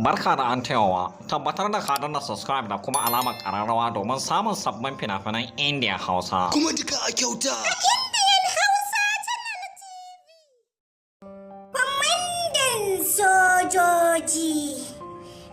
Barka da an tayawa, tabbatar da ka danna subscribe da kuma alamar ƙararrawa domin samun sabbin fina-finan India Hausa. Kuma duka a kyauta. Indian Hausa Channel TV. Komandan sojoji.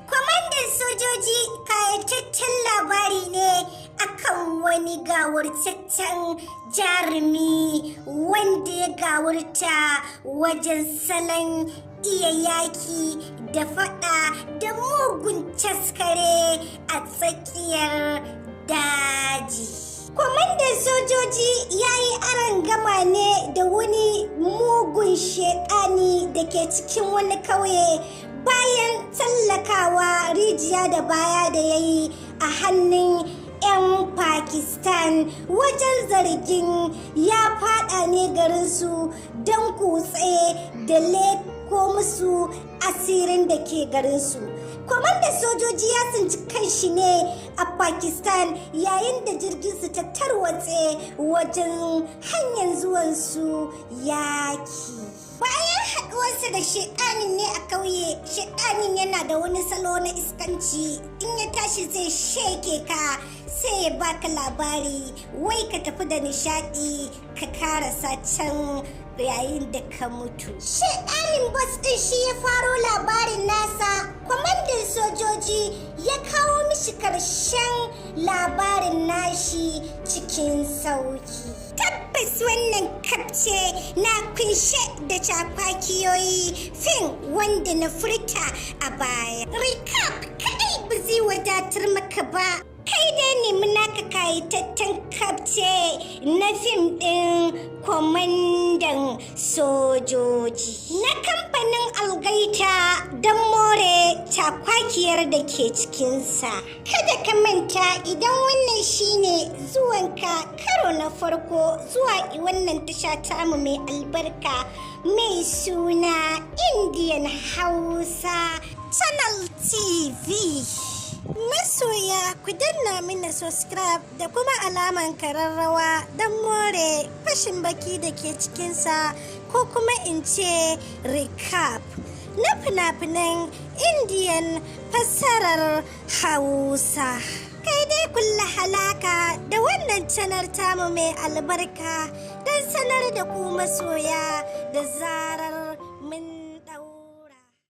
Komandan sojoji kayataccen labari ne akan wani gawurtaccen jarumi wanda ya gawurta wajen salon iya yaki da fada da mugun taskare a tsakiyar daji. Kwamandan sojoji ya yi arangama ne da wani mugun shekani da ke cikin wani kauye bayan tallakawa rijiya da baya da ya yi a hannun 'yan Pakistan wajen zargin ya fada ne garinsu don kutse da leko musu asirin da ke garinsu. Kwamandan sojoji ya tsinci kanshi ne a Pakistan yayin da jirginsu ta tarwatse wajen hanyar zuwansu yaki. Bayan haɗuwarsa da shaɗanin ne a ƙauye, shaɗanin yana da wani salo na iskanci, in ya tashi zai sheke ka sai ya baka labari wai ka tafi da nishaɗi ka karasa can yayin da ka mutu. Shaɗanin bas ɗin shi ya faro labarin nasa, kwamandan sojoji ya kawo mishi ƙarshen labarin nashi cikin sauki. Tabbas wannan kapce na kunshe da cakwakiyoyi fin wanda na furta a baya. Recap kaɗai ba zai wadatar maka ba. Kai dai nemi naka kayataccen kapce na fim ɗin kwamandan sojoji na kamfanin Algaita don more cakwakiyar da ke cikinsa. Kada ka manta idan wannan shine zuwanka karo na farko zuwa wannan tasha tamu mai albarka mai suna Indian Hausa Channel TV. Masoya ku danna mina subscribe da kuma alaman kararrawa don more fashin baki da ke cikinsa ko kuma in ce recap na fina-finan Indian fassarar Hausa. Kai dai kulla halaka da wannan channel tamu mai albarka don sanar da ku masoya da zara